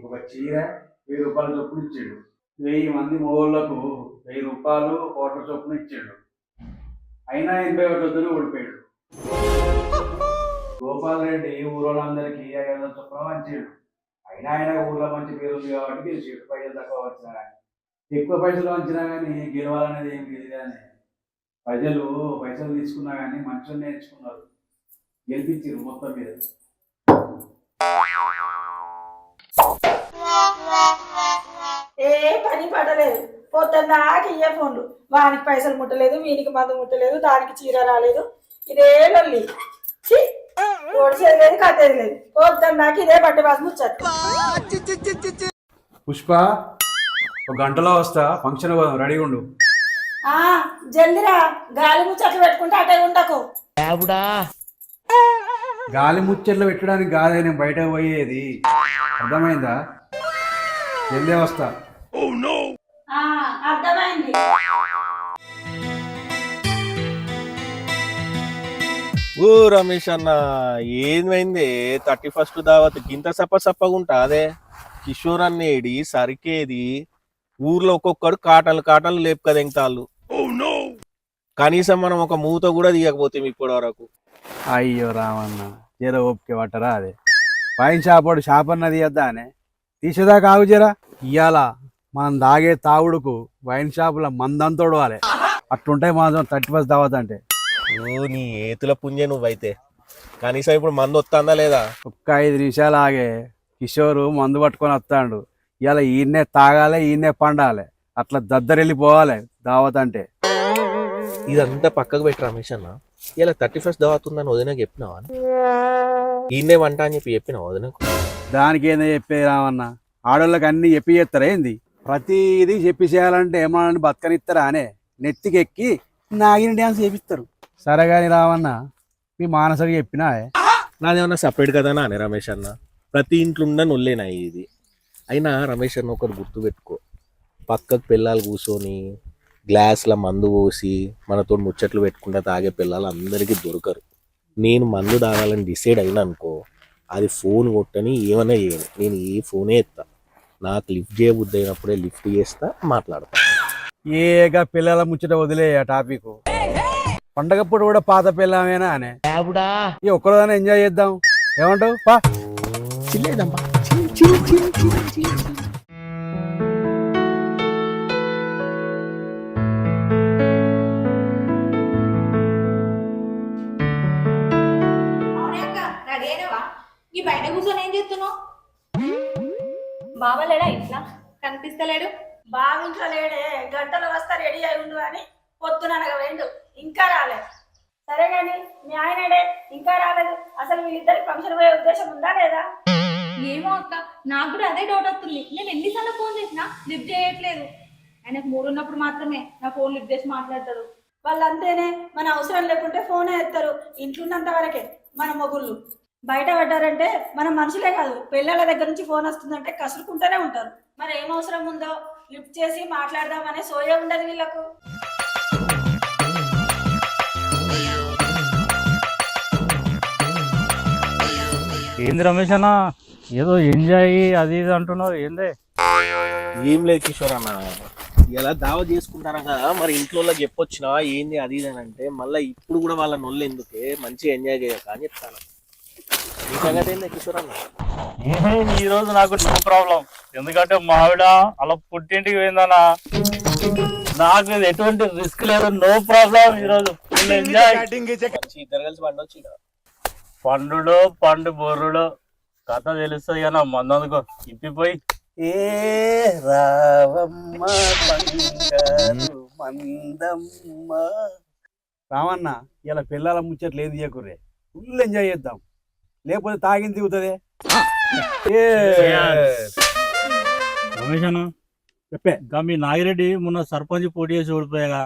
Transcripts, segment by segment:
ఒక చీర 1000 రూపాయల చొప్పున ఇచ్చాడు. 1000 మంది మొగోళ్ళకు 1000 రూపాయలు కోట్ల చొప్పున ఇచ్చాడు. అయినా 81 ఓడిపోయాడు. గోపాల్ రెడ్డి ఊరోళ్ళందరికీ 500 చొప్పున పంచాడు. అయినా ఆయన ఊర్లో మంచి పేరు ఉంది కాబట్టి గెలిచాడు. పైసలు తక్కువ వచ్చినా కానీ, ఎక్కువ పైసలు వచ్చినా కానీ గెలవాలనేది ఏం లేదు. కానీ ప్రజలు పైసలు తీసుకున్నా కానీ మంచిగా నేర్చుకున్నారు, గెలిపించారు మొత్తం మీద. ఏ పని పడలేదు, పొద్దున్నాకి ఇయ్యే ఫోన్లు. వానికి పైసలు ముట్టలేదు, వీనికి మందు ముట్టలేదు, దానికి చీర రాలేదు. ఇదే లొల్లి, ఓడిసేది లేదు, కట్టేది లేదు. పొద్దున్నాకి ఇదే బట్టి బాస్ ముచ్చట్టు. పుష్ప, ఒక గంటలో వస్తా, ఫంక్షన్ రెడీగా ఉండు. జల్దిరా, గాలి ముచ్చట్లు పెట్టుకుంటే అటే ఉండకు. గాలి ముచ్చట్లు పెట్టడానికి కాదే నేను బయటకు పోయేది, అర్థమైందా? జల్దే వస్తా. అర్థమైంది. ఓ రమేష్ అన్న, ఏమైంది 31st దావత్ గింత సప్పగా అదే కిషోర్ అన్నేడి సరికేది ఊర్లో ఒక్కొక్కడు కాటలు లేపుకదెంగుతాళ్ళు. కనీసం మనం ఒక మూత కూడా తీయకపోతే ఇప్పటి వరకు. అయ్యో రామన్న, జర ఓపిక పట్టరా. అదే పైన షాపోడు షాప్ అన్న తీయద్దా అనే తీసేదాకా ఆగు జరా. ఇయ్యాల మనం దాగే తాగుడుకు వైన్ షాపుల మందంతోడు వాలే, అట్లుంటాయి మాత్రం 31st దావత్ అంటే. ఓ నీ ఏతుల పుంజే నువ్వైతే. కనీసం ఇప్పుడు మందు వస్తుందా లేదా? ఒక్క 5 నిమిషాలు ఆగే కిషోరు మందు పట్టుకొని వస్తాడు. ఇవాళ ఈయన్నే తాగాలి, ఈయన్నే పండాలి, అట్లా దద్దరెళ్ళిపోవాలి దావత్ అంటే. ఇదంతా పక్కకు పెట్టి రమేష్ అన్న, ఇలా 31st దావత్ ఉందని వదినకు చెప్పినావా? ఈయన్నే వంట అని చెప్పినావా వదినకు? దానికి ఏందో చెప్పేది రామన్న, ఆడోళ్ళకి అన్ని చెప్పి చేస్తారా ఏంది? ప్రతిదీ చెప్పి చేయాలంటే ఏమన్నా బతకనిస్తారా అనే నెత్తికి ఎక్కి నాగిన డ్యాన్స్ చేపిస్తారు. సరే కానీ రామన్న, మీ మానసకి చెప్పినా నాదేమన్నా సపరేట్ కదా అని రమేష్ అన్న, ప్రతి ఇంట్లో ఉన్న నొల్లేనా ఇది. అయినా రమేష్ అన్న ఒకటి గుర్తుపెట్టుకో, పక్కకు పిల్లలు కూర్చొని గ్లాసుల మందు పోసి మనతో ముచ్చట్లు పెట్టుకుంటా తాగే పిల్లలు అందరికీ దొరకరు. నేను మందు తాగాలని డిసైడ్ అయినా అనుకో, అది ఫోన్ కొట్టని ఏమన్నా చేయను, నేను ఏ ఫోనే ఎత్తా. నాకు లిఫ్ట్ చేయబుద్ధి అయినప్పుడే లిఫ్ట్ చేస్తా, మాట్లాడతా. ఏగా పిల్లల ముచ్చట వదిలే ఆ టాపిక్. పండగప్పుడు కూడా పాత పిల్లమేనా అనే ఈ ఒక్కరోజు ఎంజాయ్ చేద్దాం, ఏమంటావు? పా చిల్లేదమ్మా. ఈ బయట కూర్చొని ఏం చేస్తున్నావు? బావ లేడా ఇట్లా కనిపిస్తలేడు? బావింట్లో లేడే, గంటలు వస్తా రెడీ అయి ఉండు అని పొద్దుననగా వేండు, ఇంకా రాలేదు. సరే గాని మీ ఆయనడే ఇంకా రాలేదు. అసలు వీళ్ళిద్దరికి ఫంక్షన్ పోయే ఉద్దేశం ఉందా లేదా? ఏమో అక్క, నాకు కూడా అదే డౌట్ వస్తుంది. నేను ఎన్నిసార్లు ఫోన్ చేసినా లిఫ్ట్ చేయట్లేదు. ఆయనకు మూడు ఉన్నప్పుడు మాత్రమే నా ఫోన్ లిఫ్ట్ చేసి మాట్లాడతారు. వాళ్ళంతేనే, మన అవసరం లేకుంటే ఫోనే ఎత్తారు. ఇంట్లున్నంత వరకే మన మొగుళ్ళు. బయట పడ్డారంటే మన మనుషులే కాదు, పిల్లల దగ్గర నుంచి ఫోన్ వస్తుందంటే కసురుకుంటూనే ఉంటారు. మరి ఏం అవసరం ఉందో లిఫ్ట్ చేసి మాట్లాడదామనే సోయే ఉండదు వీళ్ళకు. ఏంది రమేష్ అన్న, ఏదో ఎంజాయ్ అది ఇది అంటున్నారు, ఏందే? ఏం లేదు కిషోర్ అన్న, ఇలా దావ చేసుకుంటారా కదా, మరి ఇంట్లో చెప్పొచ్చినా ఏంది అది ఇది అని అంటే మళ్ళీ ఇప్పుడు కూడా వాళ్ళ నొల్లు ఎందుకే, మంచిగా ఎంజాయ్ చేయక అని చెప్తాను. ఈ సంగతి ఏంది కిషోర్ అన్న? ఈ రోజు నాకు నో ప్రాబ్లం, ఎందుకంటే మా ఆవిడ అలా పుట్టింటికి పోయిందన్నా, నాకు ఎటువంటి రిస్క్ లేదు, నో ప్రాబ్లం. ఈ రోజు ఎంజాయ్, ఇద్దరు కలిసి పండొచ్చు. పండులో పండు బొర్రులో కథ తెలుస్తుంది కదా, మందుకో ఇప్పిపోయి. ఏ రావమ్మ బంగారు మందమ్మ. రామన్న, ఇలా పిల్లల ముచ్చట్లు ఏం చేయకుర్రే, ఫుల్ ఎంజాయ్ చేద్దాం, లేకపోతే తాగింది దిగుతుంది. రమేష్ అన్న చెప్పే, ఇంకా మీ నాగిరెడ్డి మొన్న సర్పంచ్ పోటీ చేసి ఓడిపోయాగా,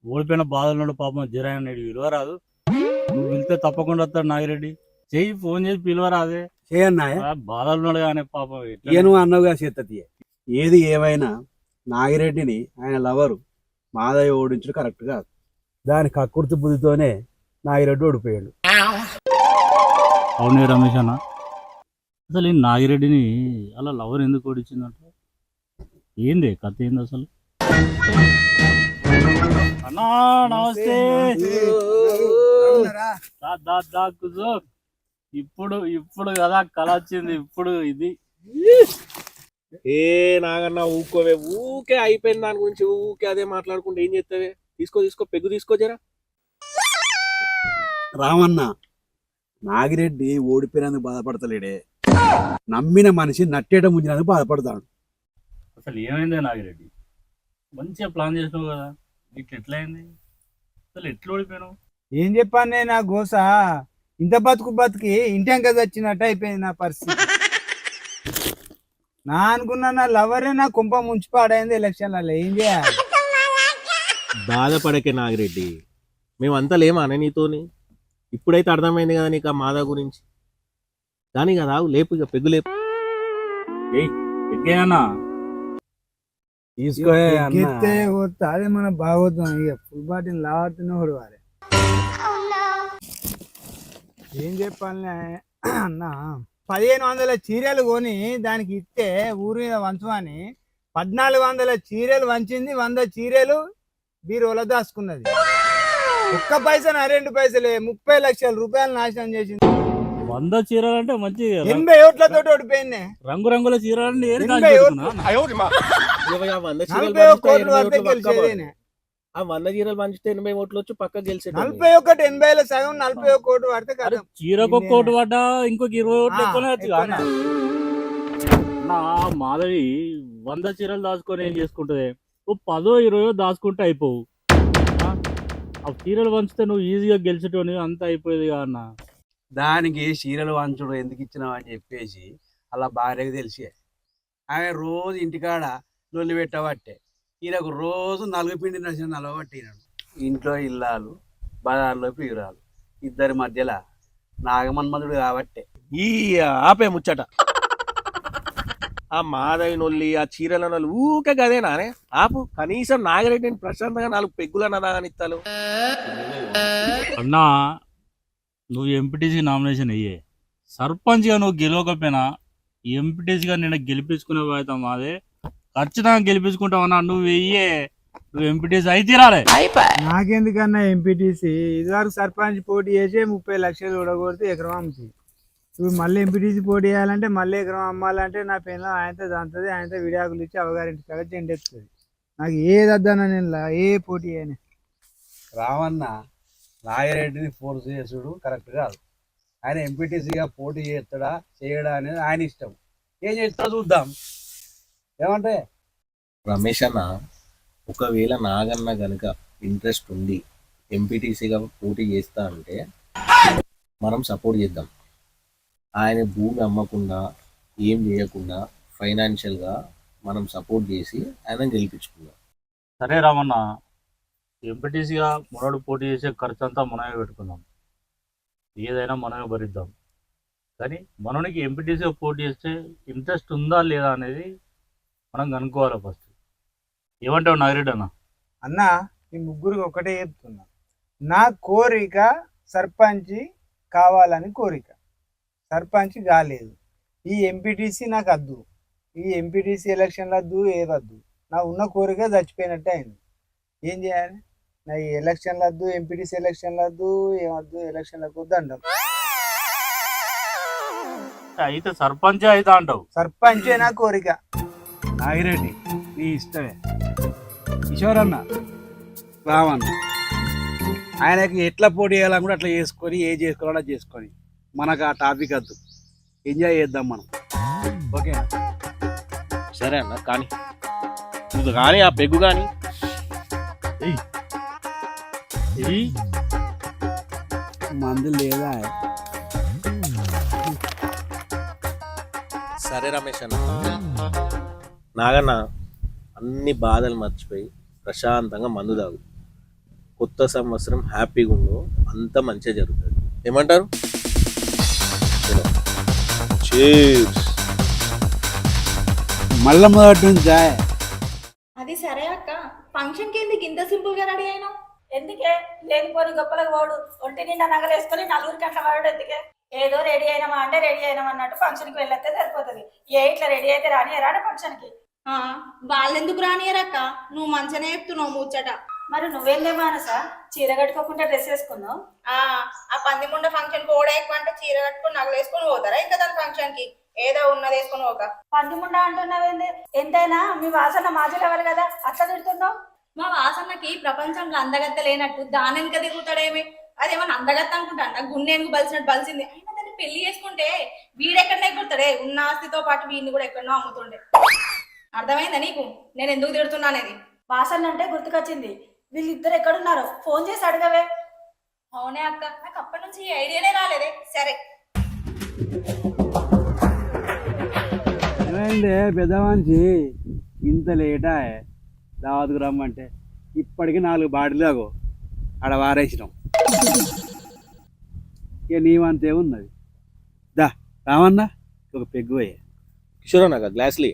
ఓడిపోయిన బాధలున్నాడు పాపం, జిరాయన విలువ రాదు. నువ్వు వెళ్తే తప్పకుండా వస్తాడు నాగిరెడ్డి. చెయ్యి, ఫోన్ చేసి పిలువరాదే. చేయన్నా బాధలున్నాడు కానీ పాపం. ఏను అన్నవుగా చేతది. ఏది ఏమైనా నాగిరెడ్డిని ఆయన లవరు మాదయ్య ఓడించడం కరెక్ట్ కాదు. దాని కక్కుర్తి బుద్ధితోనే నాగిరెడ్డి ఓడిపోయాడు. అవునే రమేష్ అన్న, అసలు ఈ నాగిరెడ్డిని అలా లవర్ ఎందుకు ఓడించిందంట? ఏంది కథ ఏంది అసలు? అన్నా నమస్తే. దా కూర్చో. ఇప్పుడు ఇప్పుడు కదా కళ వచ్చింది. ఇప్పుడు ఇది ఏ నాగన్న ఊకోవే, ఊకే అయిపోయింది దాని గురించి ఊకే అదే మాట్లాడుకుంటే ఏం చేస్తావే? తీసుకో పెగ్గు తీసుకో జరా. రామన్న, నాగిరెడ్డి ఓడిపోయినందుకు బాధపడతలేడే, నమ్మిన మనిషి నట్టేట ముంచినందుకు బాధపడతాడు. అసలు ఏమైందే నాగిరెడ్డి? మంచిగా ప్లాన్ చేసినావు కదా, ఇట్లా ఎట్లా అయింది? అసలు ఎట్లా ఓడిపోయినావు? ఏం చెప్పాను నా గోస, ఇంత బతికి ఇంటెంక చచ్చినట్టు అయిపోయింది నా పరిస్థితి. నా అనుకున్నా నా లవరే నా కుంప ముంచి పాడైంది ఎలక్షన్లలో. ఏం చేయాలి? బాధపడకే నాగిరెడ్డి, మేమంతా లేమానే నీతోని. ఇప్పుడైతే అర్థమైంది కదా నీకు ఆ మాదా గురించి. కానీ కదా లేపు, ఇక పెగ్గు లేపు. ఎక్కేనా తీసుకో ఎత్తే పోతే అదే మన బాగోతాం. ఇక ఫుల్ బాటిల్ లాడుతూనే వారే. ఏం చెప్పాలి అన్న, 1500 చీరలు కొని దానికి ఇస్తే ఊరి మీద వంచమని 1400 చీరలు వంచింది. 100 చీరలు బీరువాలో దాచుకున్నది. ఒక్క పైసా 2 పైసలే 30 లక్షల రూపాయలు నాశనం చేసింది. 100 చీరలు అంటే మంచి 80 ఓట్లతో ఓడిపోయింది. రంగురంగుల చీరలు 80 ఓట్లు. ఇరవై ఆ 100 చీరలు 41 పంచితే కోట్లు 80 వస్తే ఓట్లు పక్కా పడతాయి. గెలిచేదేనే. ఆ 100 చీరలు పంచితే 80 ఓట్లు వచ్చి పక్క గెలిచేది. 41 80లో సగం 41 కోట్లు పడితే కదా. చీరకు ఒక కోటి పడ్డా ఇంకొక 20 ఓట్లు ఆ, ఎక్కువనే వచ్చు ఎక్కువనే. నా మాధవి 100 చీరలు దాచుకొని ఏం చేసుకుంటుంది? ఓ 10 20 దాచుకుంటే అయిపోవు. ఆ చీరలు పంచితే నువ్వు ఈజీగా గెలిచేటోని అంత అయిపోయేది కదా అన్న. దానికి చీరలు వంచుడు ఎందుకు ఇచ్చినావు అని చెప్పేసి అలా భార్యకు తెలిసే ఆమె రోజు ఇంటికాడ లొల్లి పెట్టబట్టే ఈయనకు రోజు నలుగుపిండి నచ్చిన నలవబట్టినాడు. ఇంట్లో ఇల్లాలు బజార్లో పీరాలు ఇద్దరి మధ్యలో నాగమన్మధుడు కాబట్టే. ఈ ఆపే ముచ్చట. ఆ మాధవి నొల్లి ఆ చీరల నొల్లి ఊకే గదేనానే ఆపు. కనీసం నాగిరెడ్డిని ప్రశాంతంగా 4 పెగ్గులన్న దానిస్తాను. అన్నా నువ్వు ఎంపీటీసీ నామినేషన్ అయ్యే, సర్పంచ్గా నువ్వు గెలవకపోయినా ఎంపీటీసీగా నేను గెలిపించుకునే బాధ్యత మాదే. ఖచ్చితంగా గెలిపించుకుంటావన్నా. నువ్వు వెయ్యే, నువ్వు ఎంపీటీసీ అయితే రాలే. నాకెందుకన్నా ఎంపీటీసీ? ఇదివరకు సర్పంచ్ పోటీ చేసి 30 లక్షలు ఉడగొడితే ఎకరం అమ్ముతుంది. ఇప్పుడు మళ్ళీ ఎంపీటీసీ పోటీ చేయాలంటే మళ్ళీ ఎకరం అమ్మాలంటే నా పెన్లో ఆయనతో దంతది. ఆయనతో విడాకులు ఇచ్చి అవగారింటి కాడ చెండెత్తుంది. నాకు ఏది వద్దన్నా నేను ఏ పోటీ అయినా. రామన్న, నాగిరెడ్డిని ఫోర్స్ చేసుడు కరెక్ట్ కాదు. ఆయన ఎంపీటీసీగా పోటీ చేస్తాడా చేయడా అనేది ఆయన ఇష్టం. ఏం చేస్తాడో చూద్దాం. ఏమంటే రమేష్ అన్న, ఒకవేళ నాగన్న గనుక ఇంట్రెస్ట్ ఉండి ఎంపీటీసీగా పోటీ చేస్తా అంటే మనం సపోర్ట్ చేద్దాం. ఆయన భూమి అమ్మకుండా ఏం చేయకుండా ఫైనాన్షియల్గా మనం సపోర్ట్ చేసి ఆయన గెలిపించుకుందాం. సరే రామన్న, ఎంపీటీసీగా మనోడు పోటీ చేసే ఖర్చు అంతా మనమే పెట్టుకుందాం. ఏదైనా మనమే భరిద్దాం. కానీ మనోనికి ఎంపీటీసీగా పోటీ చేస్తే ఇంట్రెస్ట్ ఉందా లేదా అనేది మనం కనుక్కోవాలి ఫస్ట్. ఏమంటావు నాగిరెడ్డి అన్న? అన్న, ఈ ముగ్గురికి ఒకటే చెప్తున్నా, నా కోరిక సర్పంచ్ కావాలని కోరిక. సర్పంచ్ కాలేదు. ఈ ఎంపీటీసీ నాకు వద్దు. ఈ ఎంపీటీసీ ఎలక్షన్లు వద్దు, ఏదద్దు. నా ఉన్న కోరిక చచ్చిపోయినట్టే అయింది. ఏం చేయాలి? నా ఈ ఎలక్షన్లు వద్దు, ఎంపీటీసీ ఎలక్షన్లు వద్దు, ఏమద్దు, ఎలక్షన్లకు వద్దు అంటాం. అయితే సర్పంచ్ అయితే అంటావు? సర్పంచే నా కోరిక. నాగిరెడ్డి నీ ఇష్టమే. కిషోర్ అన్న, రామన్న, ఆయనకి ఎట్లా పోటీ చేయాలని కూడా అట్లా చేసుకొని ఏ చేసుకోవాలో చేసుకొని మనకు ఆ టాపిక్ వద్దు. ఎంజాయ్ చేద్దాం మనం. ఓకే సరే అన్న, కానీ నువ్వు కానీ ఆ పెగ్గు కానీ మందు లేదా? సరే రమేష్ అన్న. నాగన్న, అన్ని బాధలు మర్చిపోయి ప్రశాంతంగా మందు తాగు. కొత్త సంవత్సరం హ్యాపీగా ఉండు, అంత మంచిగా జరుగుతుంది. ఏమంటారు? మళ్ళా మొదటి నుంచి అది సరే అక్క, ఫంక్షన్కి ఎందుకు ఇంత సింపుల్ గా రెడీ అయినావు? ఎందుకే లేనిపోని గొప్పలకు పోడు, ఒంటి నిండా నగలేసుకొని 4 గంటల వాడు ఎందుకే? ఏదో రెడీ అయినామా అంటే రెడీ అయినాం అన్నట్టు ఫంక్షన్కి వెళ్ళొస్తే సరిపోతుంది. ఇట్లా రెడీ అయితే రాని ఫంక్షన్కి. వాళ్ళెందుకు రానియరక్క, నువ్వు మంచిగానే చెప్తున్నావు ముచ్చట. మరి నువ్వేందే మానసా చీర కట్టుకోకుండా డ్రెస్ వేసుకున్నావు? ఆ పంది ముండ ఫంక్షన్ కూడా ఎక్కువ అంటే చీర కట్టుకుని నగలు వేసుకుని పోతారా ఇంకా దాని ఫంక్షన్ కి? ఏదో ఉన్నది వేసుకుని పోక. పంది ముండ అంటున్నావేంది? ఎంతైనా మీ వాసన మాజీలెవరు కదా, అట్లా తిడుతున్నావు? మా వాసన్నకి ప్రపంచంలో అందగత్త లేనట్టు దాని వెనక దిగుతాడేమి? అదేమన్నా అందగత్త అనుకుంటా, గుండెనుకు బలిసినట్టు బలిసింది. అయినా దాన్ని పెళ్లి చేసుకుంటే వీడెక్కడనే ఎగురుతాడే, ఉన్న ఆస్తితో పాటు వీడిని కూడా ఎక్కడనో అమ్ముతుండే. అర్థమైందా నీకు నేను ఎందుకు తిడుతున్నా అనేది? వాసన అంటే గుర్తుకొచ్చింది, వీళ్ళిద్దరు ఎక్కడున్నారో ఫోన్ చేసి అడగవే. అవునే అక్క, నాకు అప్పటి నుంచి ఈ ఐడియానే రాలేదే. సరే ఏమైందే పెద్ద మనిషి, ఇంత లేటా దావత్కు రమ్మంటే? ఇప్పటికి 4 బాటిలాగో ఆడ వారేసినాం. ఇక నీవంతే ఉన్నది. దా రామన్నా ఒక పెగ్గు పోయే. కిషోర్ అన్న గ్లాస్లీ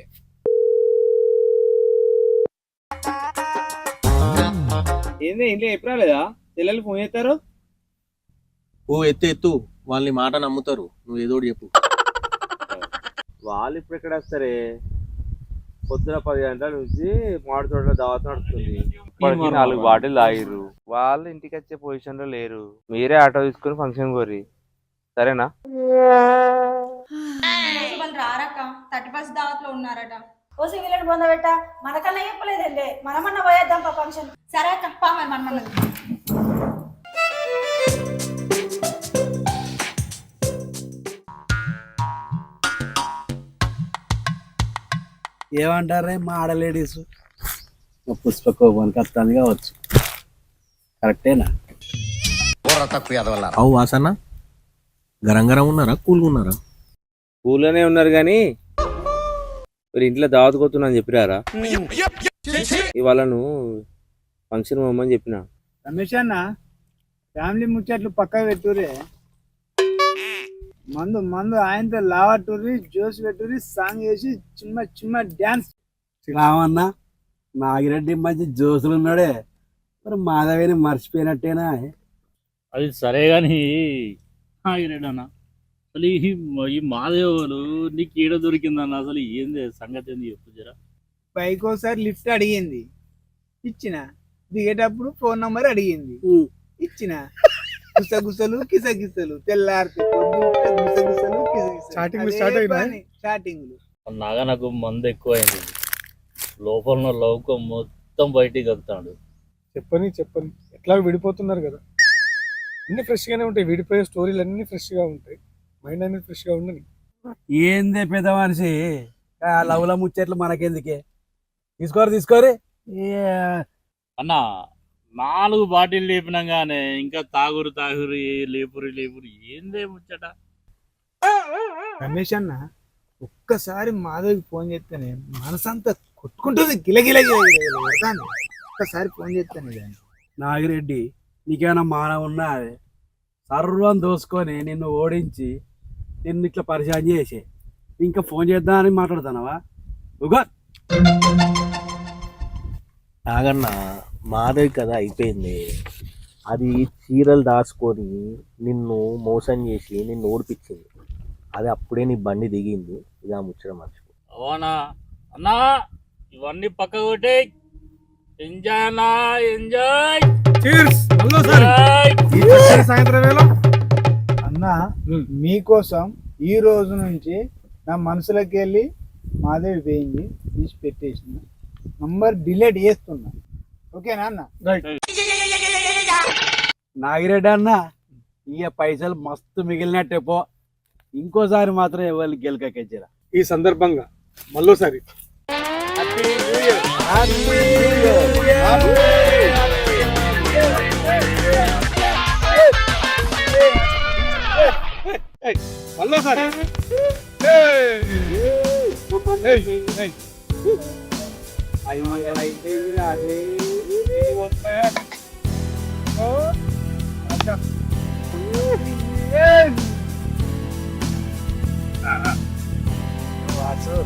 ఏంది ఇంట్లో ఎప్పుడు రాలేదా? పిల్లలు ఫోన్ చేస్తారు. ఓ ఎత్తు వాళ్ళని మాట నమ్ముతారు, నువ్వు ఏదో ఒకటి చెప్పు. వాళ్ళు ఇప్పుడు ఎక్కడ వస్తారే? పొద్దున 10 గంటల నుంచి మామిడి తోటలో దావత్ నడుస్తుంది. ఇప్పటికి 4 బాటిల్ తాగిర్రు. వాళ్ళు ఇంటికి వచ్చే పొజిషన్ లో లేరు. మీరే ఆటో తీసుకుని ఫంక్షన్ కోరి, సరేనా? వాళ్ళు రారక్క, 31st దావత్ లో ఉన్నారట. ఓ సివిలను పొందబెట్ట, మనకన్నా చెప్పలేదండి, మనమన్నా పోయేద్దాం ఫంక్షన్. సరే అక్క పా మరి మనమన్నది. ఏమంటారే మా ఆడ లేడీస్? పుష్పకోపానికి వస్తుంది కావచ్చు. కరెక్టేనా? అవు వాసన్న గరం ఉన్నారా, కూల్గా ఉన్నారా? ఊళ్ళోనే ఉన్నారు కానీ మీరు ఇంట్లో దావత్ కోతున్నా అని చెప్పిరారా? ఇవాళను ఫంక్షన్ పోమని చెప్పిన. రమేష్ అన్న, ఫ్యామిలీ ముచ్చట్లు పక్కకు పెట్టురే. మందు ఆయనతో లావట్టుర్రి, జోస్ పెట్టుర్రి, సాంగ్ వేసి చిన్న డ్యాన్స్. రామన్నా నాగిరెడ్డి మంచి జోసులు ఉన్నాడే, మరి మాధవేని మర్చిపోయినట్టేనా? అది సరే కానీ అన్న, అసలు ఈ మాదేవులు నీకు ఈడ దొరికిందన్న, అసలు ఏంది సంగతి ఏంది చెప్పు జరా. బైక్ ఒకసారి లిఫ్ట్ అడిగింది, ఇచ్చిన. దిగేటప్పుడు ఫోన్ నంబర్ అడిగింది, ఇచ్చిన. గుసగుసలు కిసగిసలు, తెల్లారితే గుసగుసలు స్టార్టింగ్. నాగా నాకు మందు ఎక్కువైంది, లోపల లౌకం మొత్తం బయటికి వెళ్తాడు. చెప్పని ఎట్లా విడిపోతున్నారు కదా, అన్ని ఫ్రెష్గానే ఉంటాయి. విడిపోయే స్టోరీలు అన్ని ఫ్రెష్గా ఉంటాయి, మైండ్ అనేది ఫ్రెష్గా ఉండని. ఏందే పెద్ద మనిషి, లవ్ల ముచ్చట్లు మనకెందుకే? తీసుకోరు. అన్న 4 బాటిల్ లేపినాగానే ఇంకా తాగురు లేపురు ఏందే ముచ్చట? రమేష్ అన్న, ఒక్కసారి మాధవికి ఫోన్ చేస్తేనే మనసంతా కొట్టుకుంటుంది, గిలగిల. ఒక్కసారి ఫోన్ చేస్తేనే కానీ. నాగిరెడ్డి నీకేమైనా మానవ ఉన్నా? అదే సర్వం దోసుకొని నిన్ను ఓడించి నిన్ను ఇట్లా పరిచయం చేసే ఇంకా ఫోన్ చేద్దామని మాట్లాడుతున్నావా? నాగన్న మాధవి కదా అయిపోయింది, అది చీరలు దాచుకొని నిన్ను మోసం చేసి నిన్ను ఓడిపించింది. అది అప్పుడే నీ బండి దిగింది, ఇక ముచ్చట మర్చిపో. అవునా అన్నా, ఇవన్నీ పక్క కొట్టే. ఎంజాయ్ అన్నా, ఎంజాయ్. సాయంత్రం వేళ అన్న, మీకోసం ఈ రోజు నుంచి నా మనసులోకి వెళ్ళి మాధవి పోయింది తీసి పెట్టేసిన, నంబర్ డిలీట్ చేస్తున్నా. ఓకేనా అన్న? నాగిరెడ్డి అన్న, ఇక పైసలు మస్తు మిగిలినట్టే పో. ఇంకోసారి మాత్రం ఎవరికి గెలకెచ్చరా. ఈ సందర్భంగా మళ్ళోసారి మళ్ళోసారి వాసు